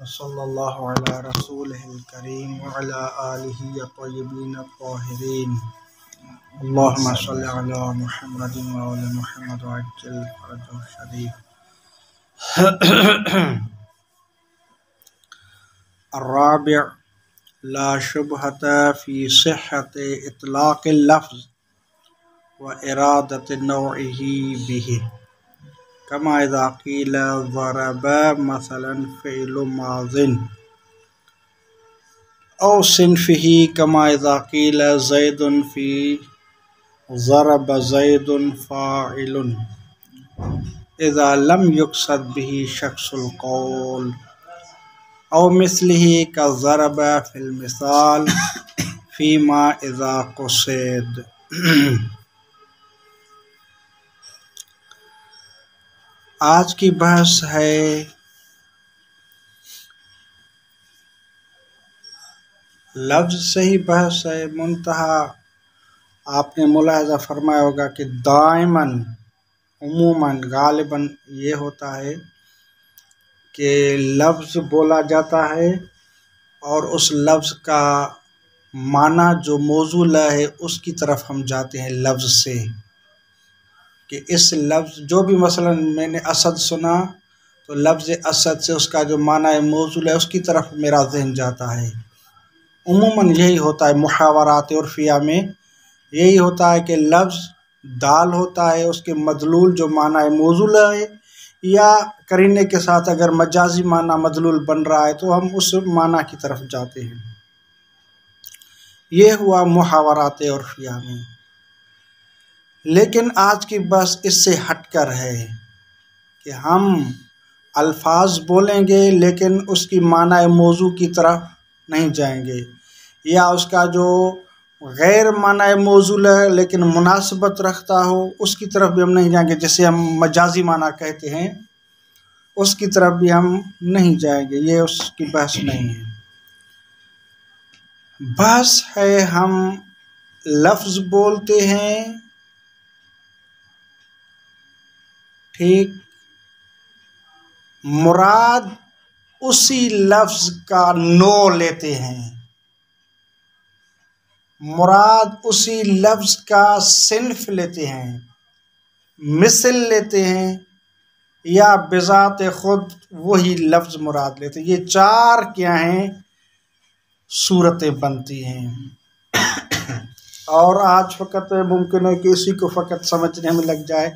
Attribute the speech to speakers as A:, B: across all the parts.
A: सल्लल्लाहु अला रसूलिहिल करीम व अला आलिहि अत्तय्यबीन अत्ताहिरीन। अल्लाहुम्मा सल्लि अला मुहम्मदिन व आलि मुहम्मद व अज्जिल फरजहु शरीफ। अर्राबि' ला शुबहता फी सिह्हति इतलाक़िल लफ्ज़ व इरादति नौइही बिही कमा इज़ा क़ीला ज़रबा मसलन फ़िअलु माज़िन औ सिन्फ़िही कमा इज़ा क़ीला ज़ैदुन फ़ी ज़रब ज़ैदुन फ़ाइलुन इज़ा लम युक़सद बिही शख़्सुल क़ौल औ मिस्लिही का ज़रबा फ़िल मिसाल फ़ीमा इज़ा क़ुसिद। आज की बहस है लफ्ज़ से ही बहस है। मुंतहा आपने मुलाहज़ा फरमाया होगा कि दाइमन उमूमन गालिबन ये होता है कि लफ्ज़ बोला जाता है और उस लफ्ज़ का माना जो मौजूल है उसकी तरफ हम जाते हैं लफ्ज़ से, कि इस लफ्ज़ जो भी मसलन मैंने असद सुना तो लफ्ज़ असद से उसका जो माना है मौजूल है उसकी तरफ मेरा ज़हन जाता है। उमूमन यही होता है, मुहावरात उर्फिया में यही होता है कि लफ्ज़ दाल होता है, उसके मदलूल जो माना है मौजूल है या करीने के साथ अगर मजाजी माना मदलूल बन रहा है तो हम उस माना की तरफ जाते हैं। ये हुआ मुहावरात उर्फिया में। लेकिन आज की बस इससे हटकर है कि हम अल्फाज बोलेंगे लेकिन उसकी माना मौजू की तरफ नहीं जाएंगे, या उसका जो गैर माना मौजूल है लेकिन मुनासबत रखता हो उसकी तरफ भी हम नहीं जाएंगे, जैसे हम मजाजी माना कहते हैं उसकी तरफ भी हम नहीं जाएंगे। ये उसकी बहस नहीं है। बहस है हम लफ्ज़ बोलते हैं, ठीक, मुराद उसी लफ्ज़ का नो लेते हैं, मुराद उसी लफ्ज़ का सिन्फ लेते हैं, मिसल लेते हैं, या बिज़ात खुद वही लफ्ज़ मुराद लेते हैं। ये चार क्या हैं सूरतें बनती हैं। और आज फ़कत मुमकिन है कि इसी को फ़कत समझने में लग जाए,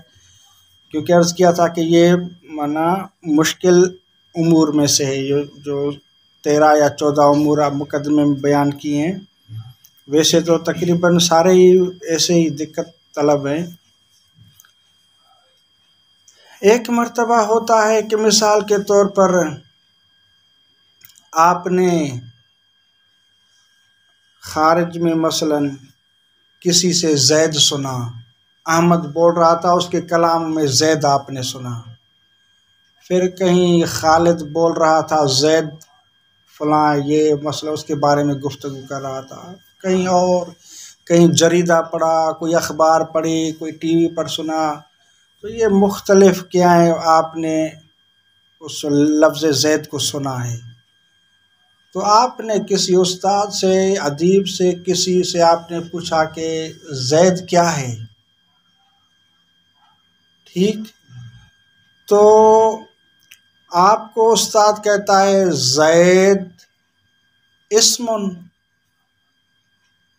A: क्योंकि अर्ज़ किया था कि ये माना मुश्किल उमूर में से है। ये जो 13 या 14 उमूर आप मुकदमे में बयान किए हैं, वैसे तो तकरीबन सारे ही ऐसे ही दिक्कत तलब हैं। एक मर्तबा होता है कि मिसाल के तौर पर आपने खारिज में मसलन किसी से ज़ैद सुना, अहमद बोल रहा था उसके कलाम में ज़ैद आपने सुना, फिर कहीं खालिद बोल रहा था ज़ैद फलां ये मसला उसके बारे में गुफ्तगू कर रहा था, कहीं और कहीं जरीदा पढ़ा, कोई अखबार पढ़ी, कोई टीवी पर सुना, तो ये मुख्तलिफ क्या है आपने उस लफ्ज़ ज़ैद को सुना है। तो आपने किसी उस्ताद से, अदीब से, किसी से आपने पूछा कि ज़ैद क्या है, ठीक, तो आपको उस्ताद कहता है ज़ैद इस्मुन,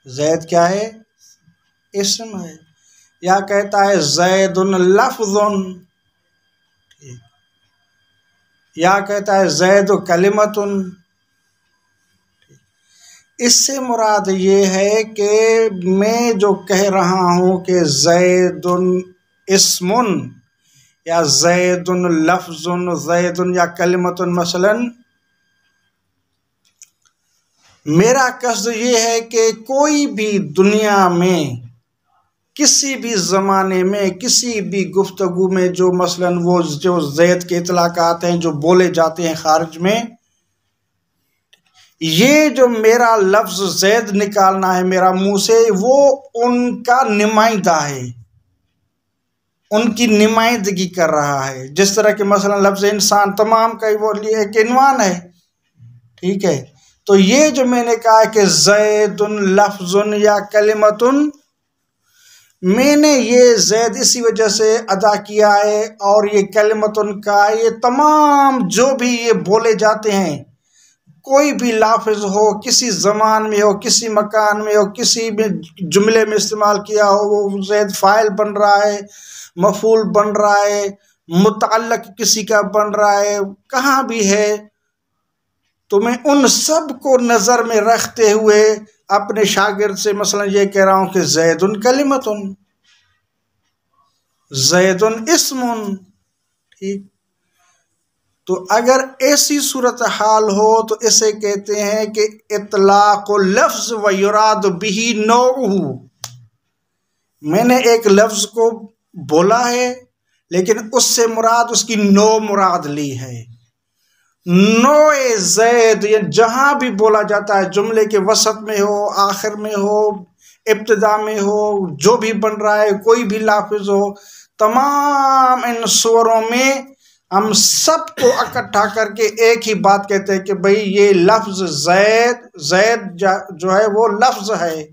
A: ज़ैद क्या है, इस्म है, या कहता है ज़ैदुन लफ्ज़ुन, ठीक, या कहता है ज़ैद कलिमतुन। इससे मुराद ये है कि मैं जो कह रहा हूँ कि ज़ैदुन इस्मुन या ज़ैदुन लफ्ज़ुन, ज़ैदुन या कलिमतुन, मसलन मेरा कस्द ये है कि कोई भी दुनिया में किसी भी ज़माने में किसी भी गुफ्तगू में जो मसलन वो जो ज़ैद के इतलाक़ात हैं जो बोले जाते हैं खारिज में, ये जो मेरा लफ्ज़ ज़ैद निकालना है मेरा मुंह से, वो उनका नुमाइंदा है, उनकी नुमाइंदगी कर रहा है। जिस तरह के मसलन लफ्ज़ इंसान तमाम का वो लिए एक इन्वान है, ठीक है, तो ये जो मैंने कहा कि ज़ैदुन लफ्ज़ुन या कलिमतुन, मैंने ये ज़ैद इसी वजह से अदा किया है, और ये कलिमतुन का ये तमाम जो भी ये बोले जाते हैं, कोई भी लाफिज हो, किसी ज़मान में हो, किसी मकान में हो, किसी भी जुमले में इस्तेमाल किया हो, वो ज़ैद फ़ाइल बन रहा है, मफ़ूल बन रहा है, मुतअल्लिक़ किसी का बन रहा है, कहाँ भी है, तो मैं उन सब को नज़र में रखते हुए अपने शागिर्द से मसलन ये कह रहा हूँ कि ज़ैदुन कलिमतुन, ज़ैदुन इस्मुन। ठीक, तो अगर ऐसी सूरत हाल हो तो इसे कहते हैं कि इतलाक़ुल लफ्ज़ व युराद बिही नौउहु। मैंने एक लफ्ज़ को बोला है, लेकिन उससे मुराद उसकी नौ मुराद ली है। नोए ज़ैद ये जहाँ भी बोला जाता है, जुमले के वसत में हो, आखिर में हो, इब्तिदा में हो, जो भी बन रहा है, कोई भी लाफिज हो, तमाम इन सूरों में हम सबको इकट्ठा करके एक ही बात कहते हैं कि भाई ये लफ्ज़ ज़ैद, ज़ैद जो है वो लफ्ज़ है,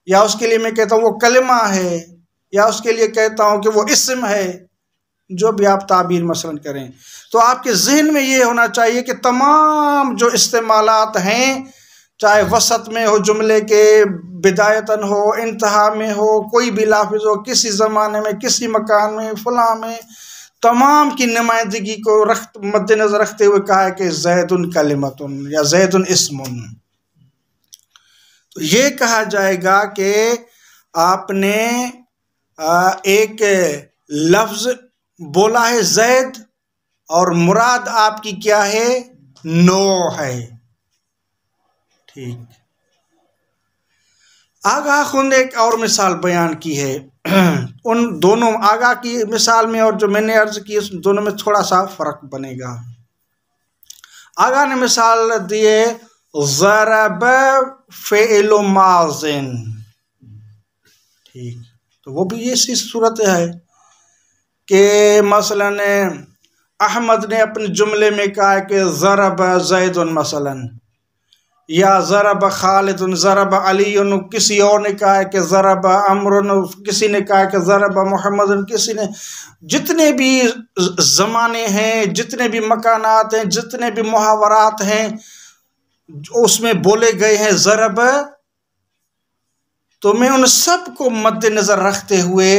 A: या उसके लिए मैं कहता हूँ वो कलिमा है, या उसके लिए कहता हूँ कि वो इस्म है, जो भी आप ताबीर मसलन करें। तो आपके जहन में ये होना चाहिए कि तमाम जो इस्तेमालात हैं, चाहे वसत में हो, जुमले के बिदायतन हो, इंतहा में हो, कोई भी लाफिज हो, किसी ज़माने में, किसी मकान में, फलां में, तमाम की नुमाइंदगी को मद्देनज़र रखते हुए कहा है कि ज़ैदुन कलिमतुन या ज़ैदुन इस्मुन। तो ये कहा जाएगा कि आपने एक लफ्ज़ बोला है ज़ैद, और मुराद आपकी क्या है, नो है। ठीक, आगा खुद एक और मिसाल बयान की है। उन दोनों आगा की मिसाल में और जो मैंने अर्ज की उस दोनों में थोड़ा सा फर्क बनेगा। आगा ने मिसाल दिए ज़रब फ़िअल माज़िन। ठीक, तो वो भी ऐसी सूरत है कि मसलन अहमद ने अपने जुमले में कहा कि ज़रब ज़ैदुन मसलन, या ज़रब खालिदुन, ज़रब अलीयुन, किसी और ने कहा है कि ज़रब अमरुन, किसी ने कहा कि ज़रब मोहम्मदुन, किसी ने, जितने भी ज़माने हैं, जितने भी मकानात हैं, जितने भी मुहावरात हैं उसमें बोले गए हैं ज़रब, तो मैं उन सब को मद्देनज़र रखते हुए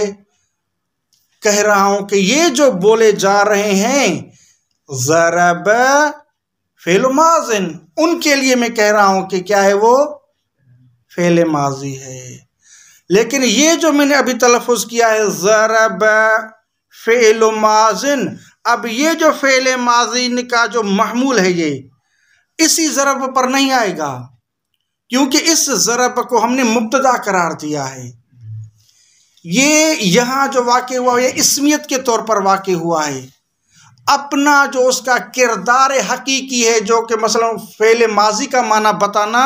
A: कह रहा हूँ कि ये जो बोले जा रहे हैं ज़रब फ़िअल माज़िन, उनके लिए मैं कह रहा हूं कि क्या है, वो फ़िअल माज़ी है। लेकिन ये जो मैंने अभी तलफ़ुज़ किया है ज़रब फ़िअल माज़िन, अब ये जो फ़िअल माज़ी का जो महमूल है ये इसी ज़रब पर नहीं आएगा, क्योंकि इस ज़रब को हमने मुब्तदा करार दिया है। ये यहाँ जो वाक़े हुआ ये इस्मियत के तौर पर वाक़े हुआ है, अपना जो उसका किरदार हकीकी है, जो कि मसलन फ़ेल माजी का माना बताना,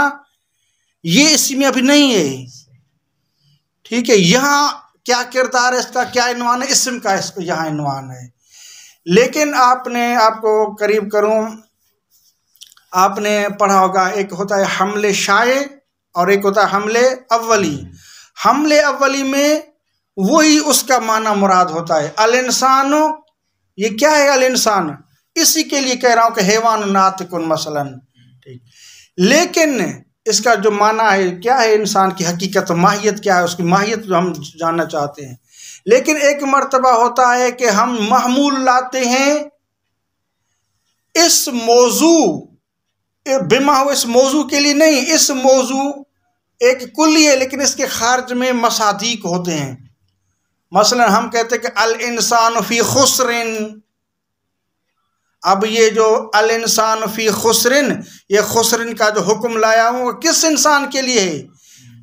A: ये इसमें अभी नहीं है। ठीक है, यहाँ क्या किरदार है इसका, क्या इन्वान है, इस्म का इसको यहाँ इन्वान है। लेकिन आपको करीब करूँ, आपने पढ़ा होगा, एक होता है हमले शाये और एक होता है हमले अव्वली। हमले अव्वली में वही उसका माना मुराद होता है अल इंसानो। ये क्या है अल इंसान, इसी के लिए कह रहा हूँ कि हैवान नातिकुन मसलन। ठीक, लेकिन इसका जो माना है क्या है, इंसान की हकीकत माहियत क्या है, उसकी माहियत जो हम जानना चाहते हैं। लेकिन एक मर्तबा होता है कि हम महमूल लाते हैं इस मौजू बिमा हो, इस मौजू के लिए नहीं, इस मौजू एक कुल्ली है लेकिन इसके खारिज में मसादीक होते हैं। मसलन हम कहते हैं कि अल इंसान फी खुसरिन। अब ये जो अल इंसान फी खुसरिन, ये खुसरिन का जो हुक्म लाया हूँ किस इंसान के लिए है,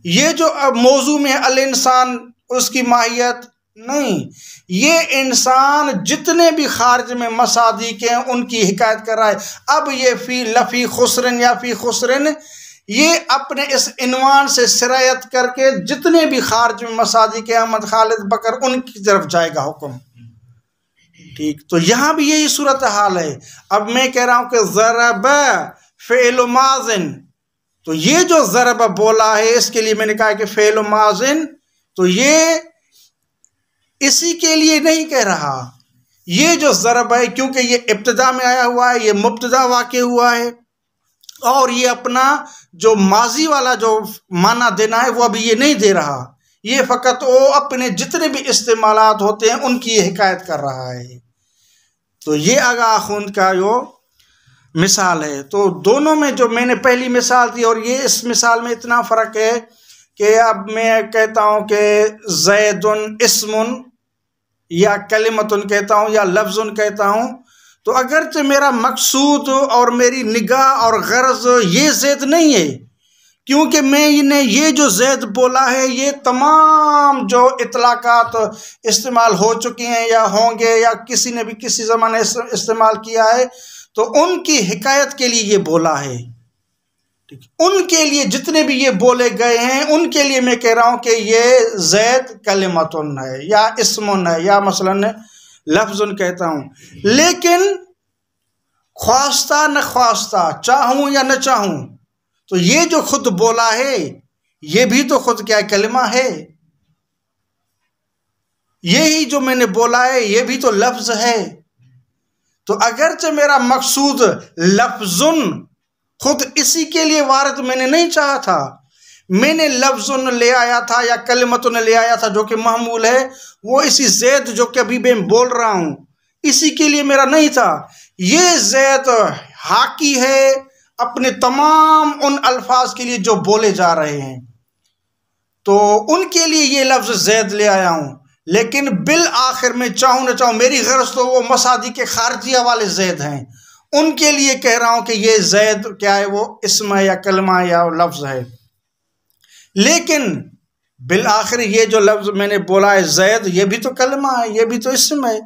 A: ये जो अब मौजू में अल इंसान उसकी माहियत नहीं, ये इंसान जितने भी खारिज में मसादीक हैं उनकी हिकायत कर रहा है। अब ये फी लफ़ी खुसरिन या फी खुसरिन, ये अपने इस इनवान से सिरायत करके जितने भी खारिज में मसादीक अहमद खालिद बकर उनकी तरफ जाएगा हुक्म। ठीक, तो यहाँ भी यही सूरत हाल है। अब मैं कह रहा हूँ कि ज़रब फ़ेल माज़िन, तो ये जो ज़रब बोला है इसके लिए मैंने कहा कि फ़ेल माज़िन, तो ये इसी के लिए नहीं कह रहा, ये जो ज़रब है क्योंकि ये इब्तिदा में आया हुआ है, ये मुब्तदा वाक़े हुआ है, और ये अपना जो माजी वाला जो माना देना है वो अभी ये नहीं दे रहा, ये फ़कत वो अपने जितने भी इस्तेमालात होते हैं उनकी ये हिकायत कर रहा है। तो ये आगा खुंद का जो मिसाल है, तो दोनों में जो मैंने पहली मिसाल दी और ये इस मिसाल में इतना फ़र्क है कि अब मैं कहता हूँ कि ज़ैदुन इस्मुन या कलिमतुन कहता हूँ या लफ्ज़ुन कहता हूँ, तो अगरचे मेरा मकसूद और मेरी निगाह और गर्ज ये ज़ैद नहीं है, क्योंकि मैंने ये जो ज़ैद बोला है ये तमाम जो इतलाक़ात इस्तेमाल हो चुकी हैं या होंगे या किसी ने भी किसी ज़माने इस्तेमाल किया है, तो उनकी हिकायत के लिए ये बोला है। ठीक, उनके लिए जितने भी ये बोले गए हैं उनके लिए मैं कह रहा हूँ कि ये ज़ैद कलिमतुन है या इस्मुन है या मसलन लफ्ज़ुन कहता हूँ, लेकिन ख्वास्ता न ख्वास्ता, चाहूँ या न चाहूँ, तो ये जो खुद बोला है ये भी तो खुद क्या कलिमा है, यही जो मैंने बोला है ये भी तो लफ्ज़ है। तो अगरचे मेरा मकसूद लफ्ज़ुन खुद इसी के लिए वारद मैंने नहीं चाहा था, मैंने लफ्ज़ुन ले आया था या कलिमतुन ले आया था जो कि महमूल है, वो इसी ज़ैद जो कि अभी मैं बोल रहा हूँ इसी के लिए मेरा नहीं था। ये ज़ैद हाकी है अपने तमाम उन अल्फाज के लिए जो बोले जा रहे हैं, तो उनके लिए ये लफ्ज़ ज़ैद ले आया हूँ, लेकिन बिल आखिर में चाहूँ न चाहूँ मेरी गर्ज तो वो मसादी के खारजिया वाले ज़ैद हैं, उनके लिए कह रहा हूँ कि ये ज़ैद क्या है, वो इस्म है या कलमा या लफ्ज़ है। लेकिन बिल आखिर ये जो लफ्ज़ मैंने बोला है ज़ैद, ये भी तो कलमा है, ये भी तो इस्म है।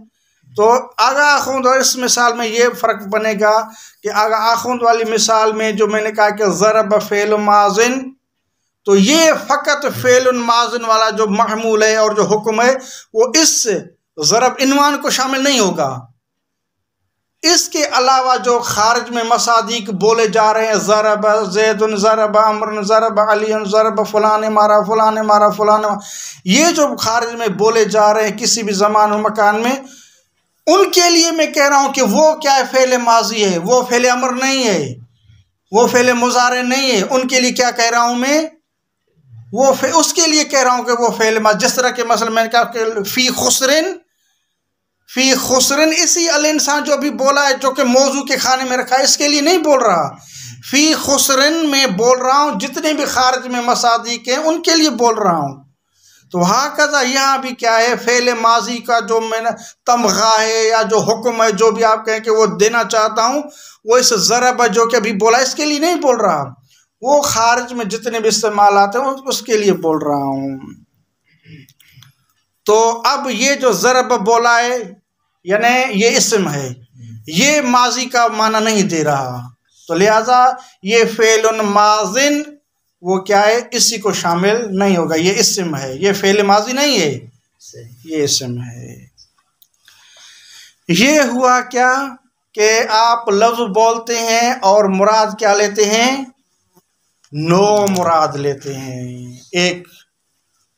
A: तो आगा आखुंद और इस मिसाल में ये फ़र्क बनेगा कि आगा आखुंद वाली मिसाल में जो मैंने कहा कि ज़रब फ़ेल माज़िन, तो ये फ़कत फ़ेल माज़िन वाला जो महमूल है और जो हुक्म है वो इस ज़रब इनवान को शामिल नहीं होगा। इसके अलावा जो खारिज में मसादीक बोले जा रहे हैं, ज़रब ज़ैदुन, ज़रब अमरुन, ज़रब अलीयुन, ज़रब फ़लाँ ने मारा, फ़लाँ ने मारा, फ़लाँ ने मारा, ये जो खारिज में बोले जा रहे हैं किसी भी ज़मान और मकान में, उनके लिए मैं कह रहा हूँ कि वो क्या है, फ़ेल माजी है, वो फ़ेल अमर नहीं है, वो फ़ेल मुज़ारे नहीं है। उनके लिए क्या कह रहा हूँ मैं, वो उसके लिए कह रहा हूँ कि वो फ़ेल माजी, जिस तरह के मसलन मैंने कहा कि फ़ी खुसरिन इसी अल इंसान जो अभी बोला है जो कि मौजू के खाने में रखा है, इसके लिए नहीं बोल रहा, फ़ी खुसरिन में बोल रहा हूँ, जितने भी खारिज में मसादीक हैं उनके लिए बोल रहा हूँ। तो हाकज़ा यहाँ भी क्या है, फ़ेल माजी का जो मैंने तमगा है या जो हुक्म है, जो भी आप कहें कि वो देना चाहता हूँ, वो इस ज़रब जो कि अभी बोला इसके लिए नहीं बोल रहा, वो खारिज में जितने भी इस्तेमाल आते हैं उसके लिए बोल रहा हूँ। तो अब ये जो ज़रब बोला है यानी ये इस्म है, ये माजी का माना नहीं दे रहा, तो लिहाजा ये फ़ेल माज़िन वो क्या है, इसी को शामिल नहीं होगा, ये इस्म है, ये फ़ेल माजी नहीं है, ये इस्म है। ये हुआ क्या कि आप लफ्ज़ बोलते हैं और मुराद क्या लेते हैं, नो मुराद लेते हैं। एक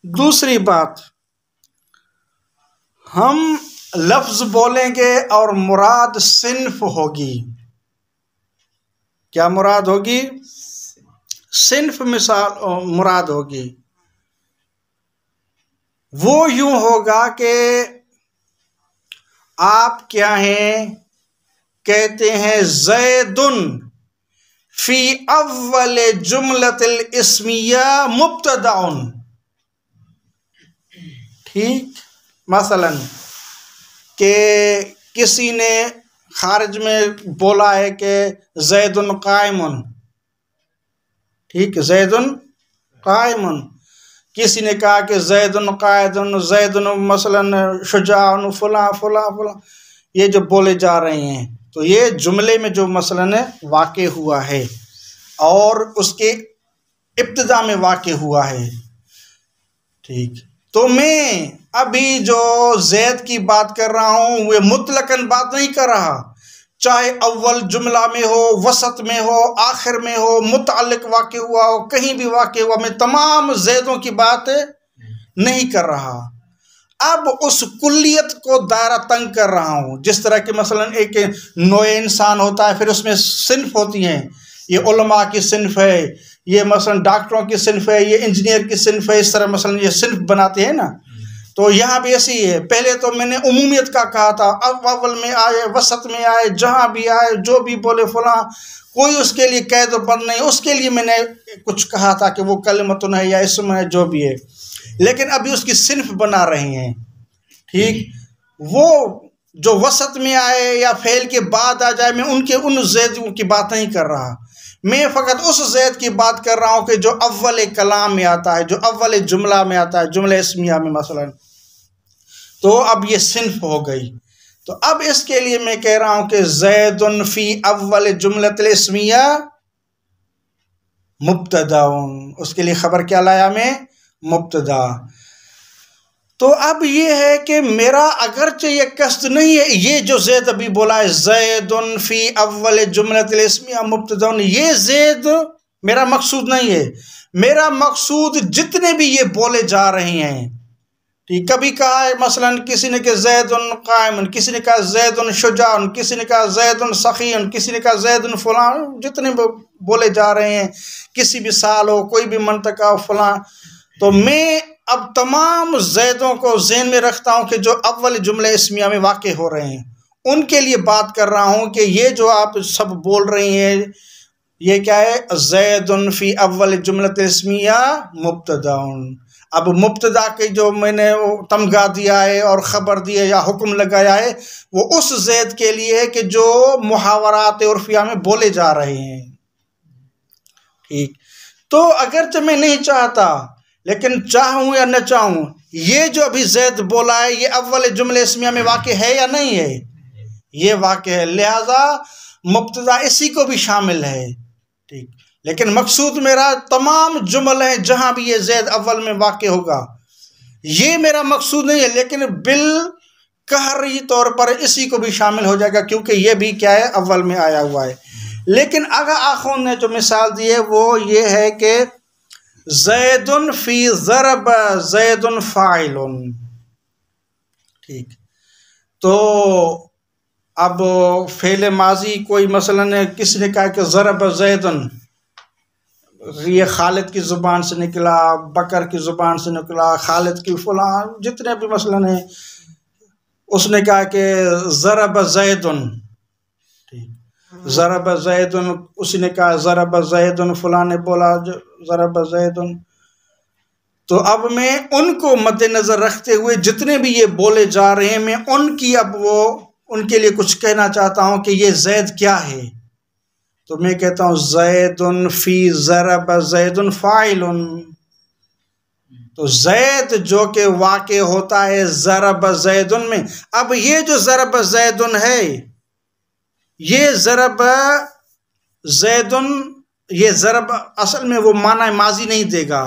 A: दूसरी बात, हम लफ्ज़ बोलेंगे और मुराद सिन्फ होगी, क्या मुराद होगी, सिन्फ मिसाल मुराद होगी। वो यूं होगा कि आप क्या हैं, कहते हैं ज़ैदुन फ़ी अव्वल जुमलतिल इस्मिया मुब्तदाउन, ठीक, मसलन कि किसी ने खारिज में बोला है कि ज़ैदुन कायमुन, ठीक, ज़ैदुन कायमुन, किसी ने कहा कि ज़ैदुन कायदुन, ज़ैदुन मसलन शुजाउन, फुला फुला फुला, ये जो बोले जा रहे हैं, तो ये जुमले में जो मसलन वाक़े हुआ है और उसके इब्तिदा में वाक़े हुआ है, ठीक। तो मैं अभी जो ज़ैद की बात कर रहा हूँ वे मुतलकन बात नहीं कर रहा, चाहे अव्वल जुमला में हो, वसत में हो, आखिर में हो, मुताल्लिक वाक़े हुआ हो, कहीं भी वाक़े हुआ, मैं तमाम ज़ैदों की बात नहीं कर रहा। अब उस कुल्लियत को दायरा तंग कर रहा हूँ। जिस तरह के मसलन एक नोए इंसान होता है, फिर उसमें सिन्फ होती हैं, ये उलमा की सिन्फ है, ये मसलन डॉक्टरों की सिन्फ है, ये इंजीनियर की सिन्फ है, इस तरह मसलन ये सिन्फ बनाते हैं ना। तो यहाँ भी ऐसी ही है। पहले तो मैंने उमूमियत का कहा था, अब अव्वल में आए, वसत में आए, जहाँ भी आए, जो भी बोले फलां, कोई उसके लिए कैद बंद नहीं। उसके लिए मैंने कुछ कहा था कि वो कलमतुन है या इसम है, जो भी है, लेकिन अभी उसकी सिन्फ बना रहे हैं। ठीक, वो जो वसत में आए या फेल के बाद आ जाए, मैं उन ज़ैदों की बात नहीं कर रहा। मैं फ़कत उस ज़ैद की बात कर रहा हूँ कि जो अव्वल कलाम में आता है, जो अव्वल जुमला में आता है, जुमला इस्मिया में मसलन। तो अब ये सिन्फ हो गई। तो अब इसके लिए मैं कह रहा हूँ कि ज़ैदुन फ़ी अव्वल जुमलतिल इस्मिया मुब्तदाउन, उसके लिए ख़बर क्या लाया मैं, मुब्तदा। तो अब ये है कि मेरा अगरचे ये कस्द नहीं है, ये जो ज़ैद अभी बोला है ज़ैदुन फ़ी अव्वल जुमलतिल इस्मिया मुब्तदाउन, ये ज़ैद मेरा मकसूद नहीं है। मेरा मकसूद जितने भी ये बोले जा रहे हैं, ठीक, कभी कहा है मसलन किसी ने कहा ज़ैदुन क़ाइमुन, किसी ने कहा ज़ैदुन शुजाउन, किसी ने कहा ज़ैदुन सख़ीयुन, किसी ने कहा ज़ैदुन फ़लान, जितने बोले जा रहे हैं, किसी भी साल हो, कोई भी मंतका हो, फलां। तो मैं अब तमाम ज़ैदों को ज़हन में रखता हूँ कि जो अव्वल जुमले इस्मिया में वाक़े हो रहे हैं, उनके लिए बात कर रहा हूँ कि ये जो आप सब बोल रही हैं, ये क्या है, ज़ैदुन फ़ी अव्वल जुमलतिल इस्मिया मुब्तदाउन। अब मुब्तदा के जो मैंने तमगा दिया है और ख़बर दी है या हुक्म लगाया है, वो उस ज़ैद के लिए है कि जो मुहावरात उर्फिया में बोले जा रहे हैं। ठीक, तो अगरचे मैं नहीं चाहता, लेकिन चाहूँ या न चाहूँ, ये जो अभी ज़ैद बोला है, ये अव्वल जुमले इस्मिया में वाक़े है या नहीं है, ये वाक़े है। लिहाजा मुब्तदा इसी को भी शामिल है। ठीक, लेकिन मकसूद मेरा तमाम जुमल हैं जहाँ भी ये ज़ैद अव्वल में वाक़े होगा, ये मेरा मकसूद नहीं है, लेकिन बिल कहरी तौर पर इसी को भी शामिल हो जाएगा, क्योंकि ये भी क्या है, अव्वल में आया हुआ है। लेकिन अगर आखों ने जो मिसाल दी है वो ये है कि ज़ैदुन फ़ी ज़रब ज़ैदुन फ़ाइलुन। ठीक, तो अब फ़ेल माजी कोई मसलन किसी ने कहा कि ज़रब ज़ैदुन, ये खालिद की ज़ुबान से निकला, बकर की ज़ुबान से निकला, खालिद की फलां, जितने भी मसलन हैं, उसने कहा कि ज़रब ज़ैदुन। ठीक, ज़रब ज़ैदुन, उसी ने कहा ज़रब ज़ैदुन, फलां ने बोला ज़रब ज़ैदुन। तो अब मैं उनको मद्देनज़र रखते हुए जितने भी ये बोले जा रहे हैं, मैं उनकी अब वो उनके लिए कुछ कहना चाहता हूँ कि ये ज़ैद क्या है। तो मैं कहता हूँ ज़ैदुन फ़ी ज़रब ज़ैदुन फ़ाइलुन। तो ज़ैद जो कि वाक़े होता है ज़रब ज़ैदुन में। अब ये जो ज़रब ज़ैदुन है, ये ज़रब ज़ैदुन, ये ज़रब असल में वो माना माजी नहीं देगा,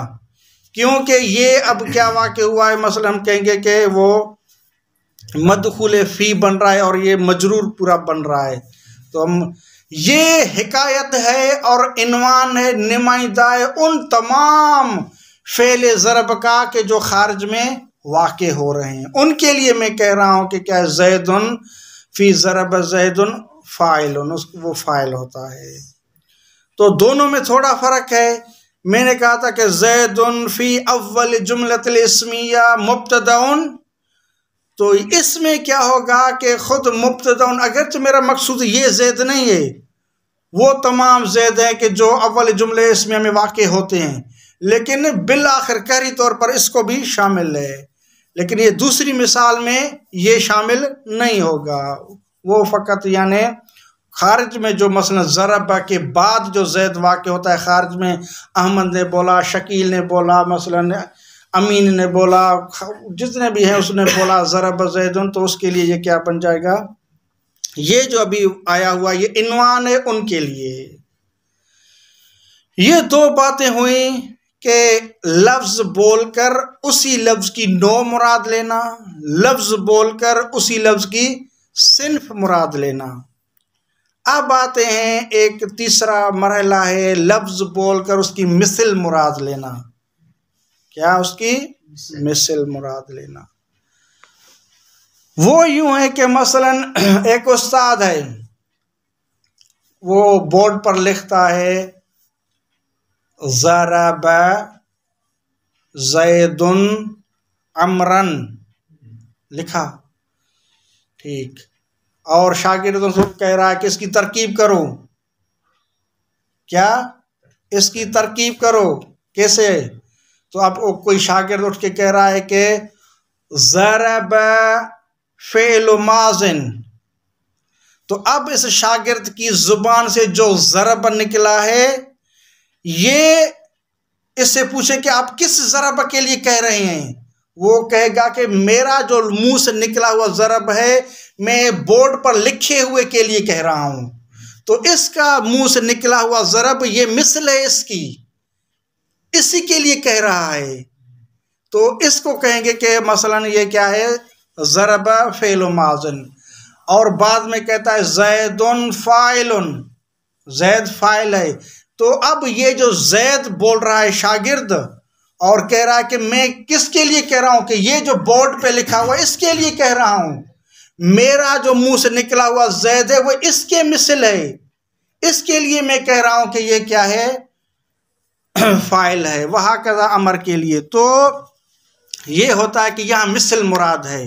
A: क्योंकि ये अब क्या वाक़े हुआ है, मसलन हम कहेंगे कि वो मदखुल फ़ी बन रहा है और ये मजरूर पूरा बन रहा है। तो हम ये हिकायत है और इनवान है, नुमाइंदा है उन तमाम फ़ेल ज़रब का के जो खारिज में वाक़े हो रहे हैं, उनके लिए मैं कह रहा हूँ कि क्या ज़ैदुन फ़ी ज़रब ज़ैदुन फ़ाइलुन, वो फ़ाइल होता है। तो दोनों में थोड़ा फ़र्क है। मैंने कहा था कि ज़ैदुन फ़ी अव्वल जुमलतिल इस्मिया मुब्तदाउन, तो इसमें क्या होगा कि ख़ुद मुब्तदाउन, अगरचे मेरा मकसूद ये ज़ैद नहीं है, वो तमाम ज़ैद हैं कि जो अव्वल जुमले इस्मिया में वाक़े होते हैं, लेकिन बिल आखिर कहरी तौर पर इसको भी शामिल है। लेकिन ये दूसरी मिसाल में ये शामिल नहीं होगा, वो फ़कत यानी खारिज में जो मसलन ज़रब के बाद जो ज़ैद वाक़े होता है खारिज में, अहमद ने बोला, शकील ने बोला, मसलन अमीन ने बोला, जितने भी हैं उसने बोला ज़रब ज़ैदुन, तो उसके लिए ये क्या बन जाएगा, ये जो अभी आया हुआ ये इनवान है उनके लिए। ये दो बातें हुई कि लफ्ज़ बोलकर उसी लफ्ज़ की नो मुराद लेना, लफ्ज़ बोलकर उसी लफ्ज़ की सिन्फ मुराद लेना। अब आते हैं एक तीसरा मरहला है, लफ्ज बोलकर उसकी मिसल मुराद लेना। क्या उसकी मिसल मुराद लेना? वो यूं है कि मसलन एक उस्ताद है, वो बोर्ड पर लिखता है ज़रब ज़ैदुन अमरन, लिखा, ठीक, और शागिर्दों से कह रहा है कि इसकी तरकीब करो। क्या? इसकी तरकीब करो। कैसे? तो अब कोई शागिर्द उठ के कह रहा है कि ज़रब फ़ेल माज़िन, तो अब इस शागिर्द की जुबान से जो ज़रब निकला है, ये इससे पूछे कि आप किस ज़रब के लिए कह रहे हैं? वो कहेगा कि मेरा जो मुंह से निकला हुआ ज़रब है, मैं बोर्ड पर लिखे हुए के लिए कह रहा हूं। तो इसका मुंह से निकला हुआ ज़रब ये मिसल है इसकी, इसी के लिए कह रहा है। तो इसको कहेंगे कि मसलन ये क्या है, ज़रब फ़ेल माज़िन। और बाद में कहता है ज़ैदुन फ़ाइलुन, ज़ैद फ़ाइल है। तो अब ये जो ज़ैद बोल रहा है शागिर्द, और कह रहा है कि मैं किसके लिए कह रहा हूं, कि ये जो बोर्ड पे लिखा हुआ है इसके लिए कह रहा हूं। मेरा जो मुंह से निकला हुआ ज़ैद है वो इसके मिसल है, इसके लिए मैं कह रहा हूं कि ये क्या है, फ़ाइल है। वहाँ कज़ा अमर के लिए। तो ये होता है कि यहाँ मिसल मुराद है।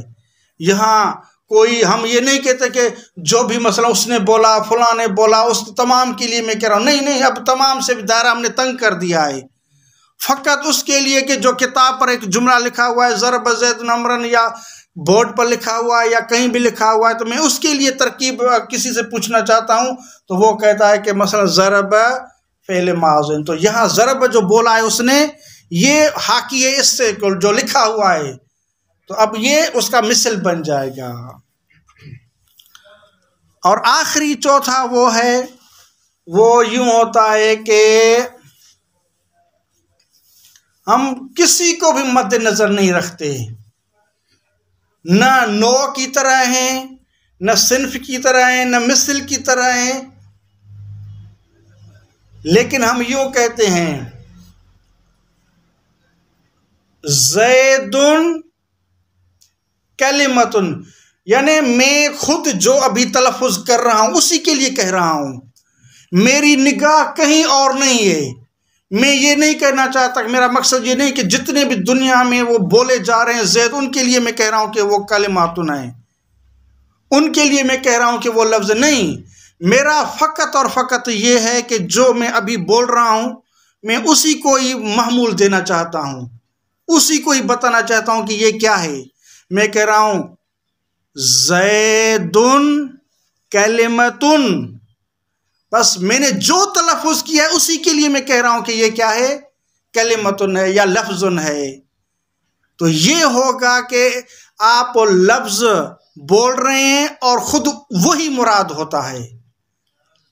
A: यहाँ कोई हम ये नहीं कहते कि जो भी मसला उसने बोला, फलां ने बोला, उस तमाम के लिए मैं कह रहा हूँ, नहीं नहीं, अब तमाम से भी दायरा हमने तंग कर दिया है। फ़कत उसके लिए कि जो किताब पर एक जुमला लिखा हुआ है ज़रब ज़ैदुन अमरन, या बोर्ड पर लिखा हुआ है या कहीं भी लिखा हुआ है, तो मैं उसके लिए तरकीब किसी से पूछना चाहता हूँ, तो वो कहता है कि मसला ज़रब फ़ेल माज़िन। तो यहाँ ज़रब जो बोला है उसने, ये हाकी है इससे जो लिखा हुआ है, तो अब ये उसका मिसल बन जाएगा। और आखिरी चौथा वो है, वो यूं होता है कि हम किसी को भी मद्देनजर नहीं रखते, न नो की तरह हैं, न सिन्फ की तरह हैं, न मिसल की तरह हैं, लेकिन हम यूं कहते हैं ज़ैदुन कलिमतुन, यानी मैं खुद जो अभी तलफ़ुज़ कर रहा हूं उसी के लिए कह रहा हूं, मेरी निगाह कहीं और नहीं है। मैं ये नहीं कहना चाहता, मेरा मकसद ये नहीं कि जितने भी दुनिया में वो बोले जा रहे हैं ज़ैद, उनके लिए मैं कह रहा हूं कि वो कलिमातुन है, उनके लिए मैं कह रहा हूं कि वो लफ्ज़ नहीं। मेरा फ़कत और फ़कत ये है कि जो मैं अभी बोल रहा हूं, मैं उसी को ही महमूल देना चाहता हूं, उसी को ही बताना चाहता हूं कि ये क्या है। मैं कह रहा हूं ज़ैदुन कलिमतुन, बस मैंने जो तलफ़ुज़ किया है उसी के लिए मैं कह रहा हूं कि ये क्या है, कलिमतुन है या लफ्ज़ुन है। तो ये होगा कि आप लफ्ज़ बोल रहे हैं और ख़ुद वही मुराद होता है।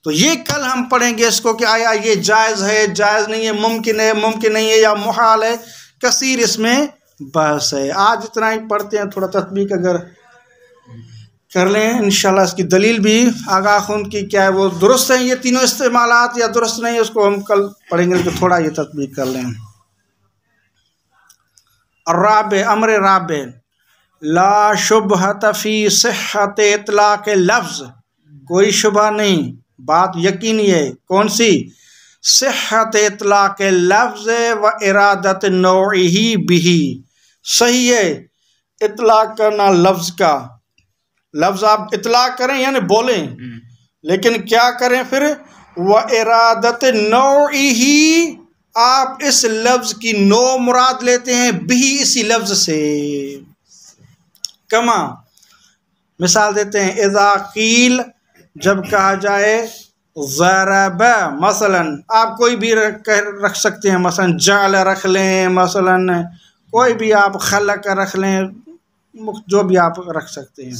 A: तो ये कल हम पढ़ेंगे इसको कि आया ये जायज़ है, जायज़ नहीं है, मुमकिन है, मुमकिन नहीं है, या मुहाल है, कसीर इसमें बहस है। आज इतना ही पढ़ते हैं, थोड़ा तत्बीक अगर कर लें इंशाल्लाह इसकी दलील भी आगा खुद की क्या है वो दुरुस्त है, ये तीनों इस्तेमालात या दुरुस्त नहीं है, उसको हम कल पढ़ेंगे कि थोड़ा ये तत्बीक कर लें। राबे अमर राबे ला शुबहत फी सिहत इतलाक़ लफ्ज़, कोई शुबा नहीं, बात यकीनी है। कौन सी? सिहत इतलाक़ लफ्ज़ व इरादत नौइही बिही, सही है इतलाक़ करना लफ्ज़ का। लफ्ज़ आप इतलाक़ करें यानी बोलें, लेकिन क्या करें फिर, व इरादत नौइही, आप इस लफ्ज़ की नो मुराद लेते हैं, बिही इसी लफ्ज़ से। कमा मिसाल देते हैं, इज़ा क़ील, जब कहा जाए ज़रब, मसलन आप कोई भी रख सकते हैं, मसलन जाल रख लें, मसलन कोई भी आप खलक रख लें, जो भी आप रख सकते हैं।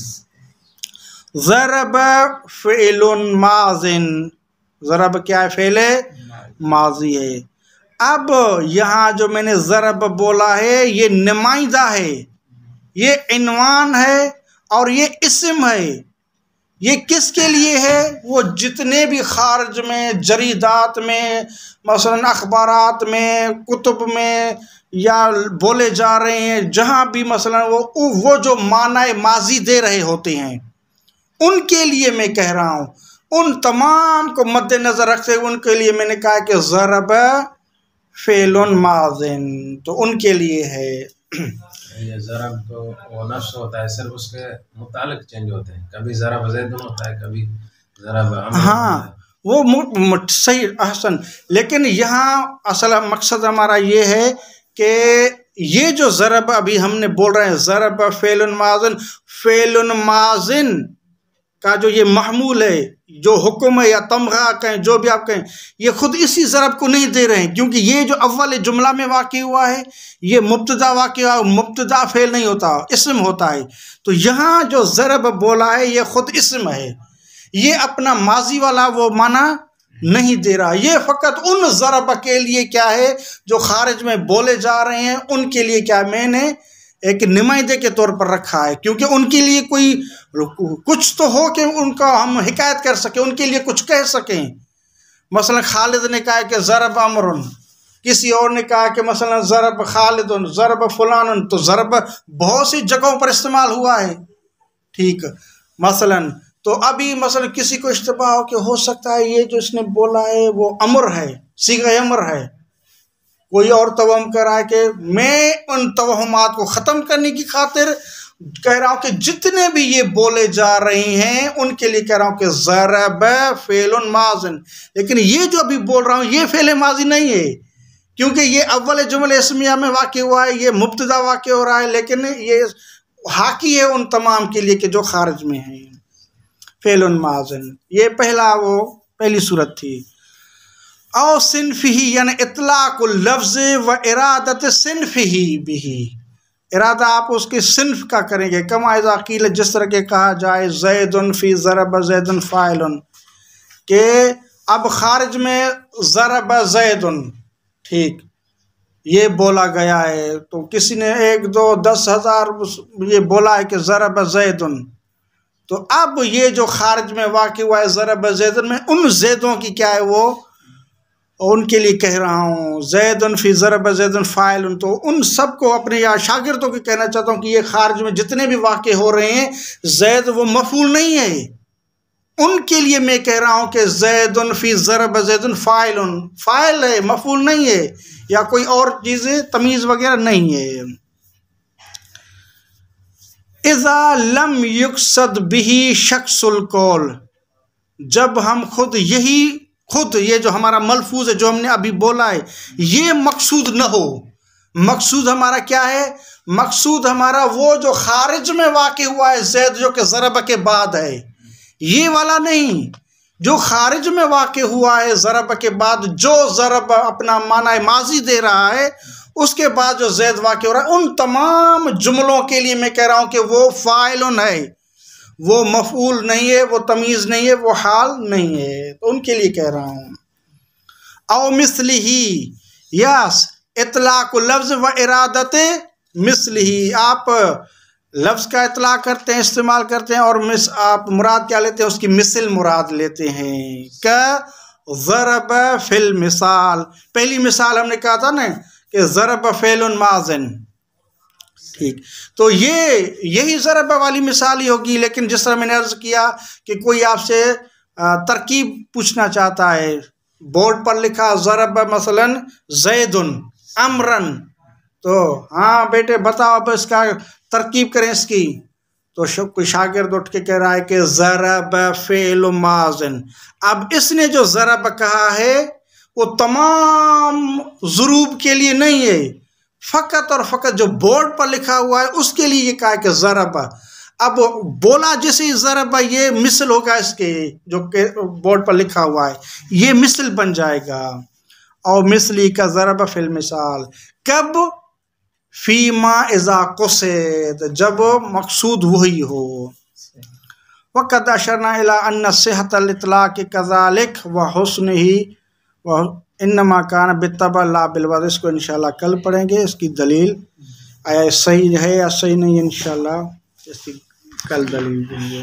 A: ज़रब फ़ेलुन माज़िन, ज़रब क्या है, फ़ेले माज़ी है। अब यहाँ जो मैंने ज़रब बोला है ये नुमाइंदा है, ये इन्वान है और ये इस्म है, ये किसके लिए है? वो जितने भी खारिज में, जरीदात में, मसलन अखबारात में, कुतुब में या बोले जा रहे हैं, जहाँ भी मसलन वो जो मानाए माजी दे रहे होते हैं, उनके लिए मैं कह रहा हूँ। उन तमाम को मद्देनज़र रखते हुए उनके लिए मैंने कहा कि ज़रब फ़ेलुन माज़िन, तो उनके लिए है।
B: ये ज़रब तो वो नफ्स होता है, सिर्फ उसके मुतालिक चेंज होते हैं, कभी ज़रब ज़ैदुन होता है, कभी ज़रब अमर।
A: हाँ, वो सही अहसन। लेकिन यहाँ असल मकसद हमारा ये है कि ये जो ज़रब अभी हमने बोल रहे हैं, ज़रब फ़ेलुन माज़िन, फ़ेलुन माज़िन का जो ये महमूल है, जो हुक्म है या तमगा कहें, जो भी आप कहें, ये खुद इसी ज़रब को नहीं दे रहे हैं, क्योंकि ये जो अव्वल जुमला में वाक़ हुआ है ये मुब्तदा वाक़ हुआ, मुब्तदा फ़ेल नहीं होता, इस्म होता है। तो यहाँ जो ज़रब बोला है ये खुद इस्म है, ये अपना माजी वाला वो माना नहीं दे रहा। ये फ़कत उन ज़रब के लिए क्या है जो खारिज में बोले जा रहे हैं, उनके लिए क्या मैंने एक नुमाइंदे के तौर पर रखा है, क्योंकि उनके लिए कोई कुछ तो हो कि उनका हम हिकायत कर सकें, उनके लिए कुछ कह सकें। मसलन खालिद ने कहा कि ज़रब अमरुन, किसी और ने कहा कि मसलन ज़रब खालिदुन, ज़रब फुलानुन, तो ज़रब बहुत सी जगहों पर इस्तेमाल हुआ है। ठीक, मसलन तो अभी मसलन किसी को इश्तिबाह हो कि हो सकता है ये जो इसने बोला है वो अमर है, सीगा अमर है, कोई और तवहम कर रहा है कि मैं उन तवहमात को ख़त्म करने की खातिर कह रहा हूँ कि जितने भी ये बोले जा रहे हैं उनके लिए कह रहा हूँ कि ज़रब फ़ेलुन माज़िन। लेकिन ये जो अभी बोल रहा हूँ ये फ़ेल माज़ी नहीं है, क्योंकि ये अव्वल जुमले इस्मिया में वाक़ हुआ है, ये मुब्तदा वाक़ हो रहा है, लेकिन ये हाकी है उन तमाम के लिए कि जो खारिज में हैं। फ़ेलुन माज़िन ये पहली सूरत थी। औ सिन्फ़िही यानी इतलाक़ुल लफ्ज़ व इरादत सिन्फ़िही बिही, इरादा आप उसके सिन्फ़ का करेंगे। कमा इज़ा क़ील, जिस तरह के कहा जाए ज़ैदुन फ़ी ज़रब ज़ैदुन फ़ाइलुन, के अब खारिज में ज़रब ज़ैदुन, ठीक, ये बोला गया है, तो किसी ने 1 2 10 हज़ार ये बोला है कि ज़रब ज़ैदुन, तो अब ये जो खारिज में वाक़ हुआ है ज़रब ज़ैदुन में, उन ज़ैदों की क्या है वो उनके लिए कह रहा हूँ। ज़ैदुन फ़ी ज़रब ज़ैदुन फ़ाइलुन, तो उन सब को अपने या शागिर्दों को कहना चाहता हूँ कि ये खारिज में जितने भी वाक़े हो रहे हैं, ज़ैद वो मफ़ूल नहीं है, उनके लिए मैं कह रहा हूँ कि ज़ैदुन फ़ी ज़रब ज़ैदुन फ़ाइलुन, फ़ाइल है, मफ़ूल नहीं है, या कोई और चीज़ें तमीज़ वगैरह नहीं है। इज़ा लम युक़सद बिही शख्सुल कौल, जब हम खुद ये जो हमारा मलफूज है, जो हमने अभी बोला है, ये मकसूद न हो। मकसूद हमारा क्या है? मकसूद हमारा वो जो खारिज में वाक़ हुआ है ज़ैद, जो कि ज़रब के बाद है, ये वाला नहीं, जो खारिज में वाक़ हुआ है ज़रब के बाद, जो ज़रब अपना माना माजी दे रहा है, उसके बाद जो ज़ैद वाक़ हो रहा है, उन तमाम जुमलों के लिए मैं कह रहा हूँ कि वो फ़ाइलुन है, वो मफ़ूल नहीं है, वो तमीज़ नहीं है, वो हाल नहीं है, तो उनके लिए कह रहा हूँ। औ मिस्लिही, यस, इतलाक़ुल लफ्ज़ व इरादत मिस्लिही, आप लफ्ज़ का इतला करते हैं, इस्तेमाल करते हैं, और आप मुराद क्या लेते हैं? उसकी मिसल मुराद लेते हैं। क ज़रब फ़िल मिसाल, पहली मिसाल हमने कहा था ना कि ज़रब फ़ेलुन माज़िन, ठीक, तो यही ज़रब वाली मिसाल ही होगी। लेकिन जिस तरह मैंने अर्ज़ किया कि कोई आपसे तरकीब पूछना चाहता है, बोर्ड पर लिखा ज़रब मसलन ज़ैदुन अमरन, तो हाँ बेटे बताओ अब इसका तरकीब करें इसकी, तो कोई शागिर्द उठ के कह रहा है कि ज़रब फ़ेलुन माज़िन। अब इसने जो ज़रब कहा है वो तमाम ज़ुरूब के लिए नहीं है, फ़कत और फ़कत जो बोर्ड पर लिखा हुआ है उसके लिए ये कहा कि ज़रब। अब बोला जैसे ज़रब, ये मिसल होगा इसके जो बोर्ड पर लिखा हुआ है, ये मिसल बन जाएगा। और मिसली का ज़रब फ़िल मिसाल, कब? फ़ीमा इज़ा क़ुसिद, जब मकसूद वही हो। वक़द अशरना इला अन्न सिहतल इतलाक़ कज़ालिक व हुस्निही व इन्नमा कान बित्तबा ला बिलवज़। इसको इंशाल्लाह कल पढ़ेंगे, इसकी दलील आया सही है या सही नहीं, इंशाल्लाह इसकी कल दलील देंगे।